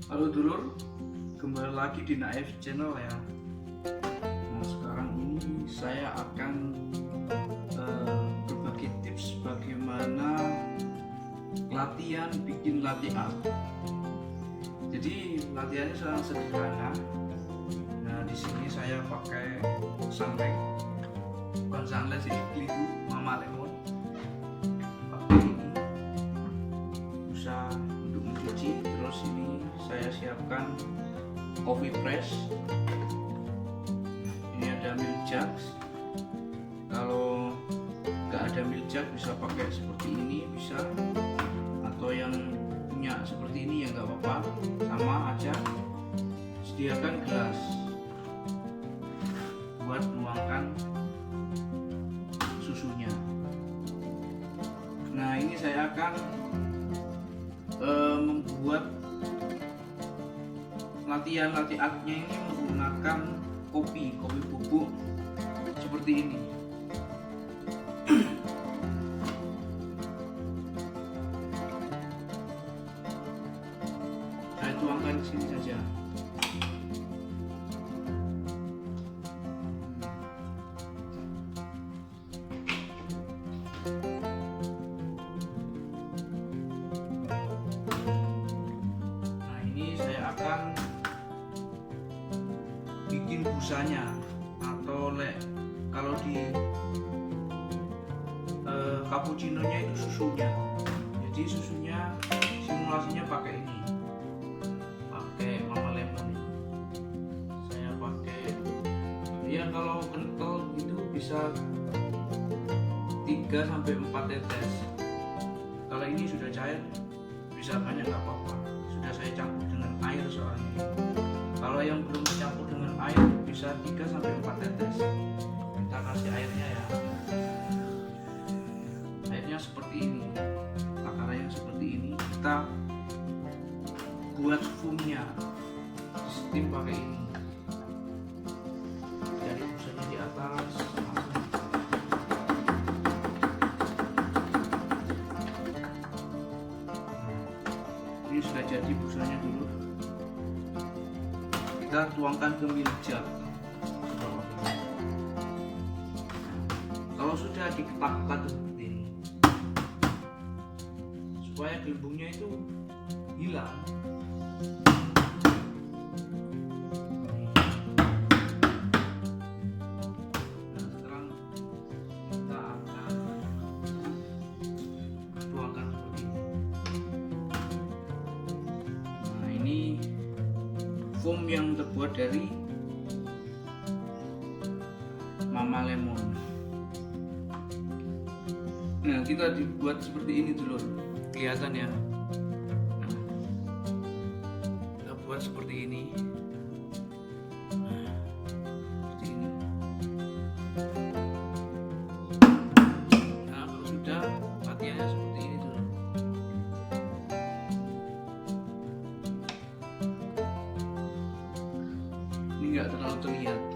Halo dulur, kembali lagi di Naif Channel ya. Nah, sekarang ini saya akan berbagi tips bagaimana latihan bikin latte art. Jadi latihannya sangat sederhana. Nah, di sini saya pakai sampai, bukan sampai sih, keliru, mama lemon. Pakai ini busa untuk mencuci. Terus ini saya siapkan coffee press. Ini ada milk jug. Kalau nggak ada milk jug bisa pakai seperti ini, bisa, atau yang punya seperti ini ya nggak apa-apa, sama aja. Sediakan gelas buat menuangkan susunya. Nah, ini saya akan membuat latihan latte artnya ini menggunakan kopi bubuk seperti ini. Saya tuangkan di sini saja. Nah, ini saya akan bikin busanya, atau kalau di cappuccino-nya itu susunya. Jadi susunya simulasinya pakai ini, pakai mama lemon. Saya pakai, ya kalau kental itu bisa 3-4 tetes. Kalau ini sudah cair bisa banyak, nggak apa-apa. Sudah saya campur dengan air soalnya. Kalau yang belum dicampur dengan air bisa 3-4 tetes. Kita kasih airnya ya. Airnya seperti ini, takarannya seperti ini. Kita buat foamnya, steam pakai ini. Jadi busanya di atas. Ini sudah jadi busanya dulu. Kita tuangkan ke milk jug. Kalau sudah diketak-ketak seperti ini, supaya gelembungnya itu hilang. Nah, sekarang kita akan tuangkan seperti ini. Nah, ini foam yang terbuat dari mama lemon. Nah, kita dibuat seperti ini dulu, kelihatan ya. Nah, kita buat seperti ini. Nah, seperti ini. Nah, kalau sudah, latihannya seperti ini dulu. Ini nggak terlalu terlihat.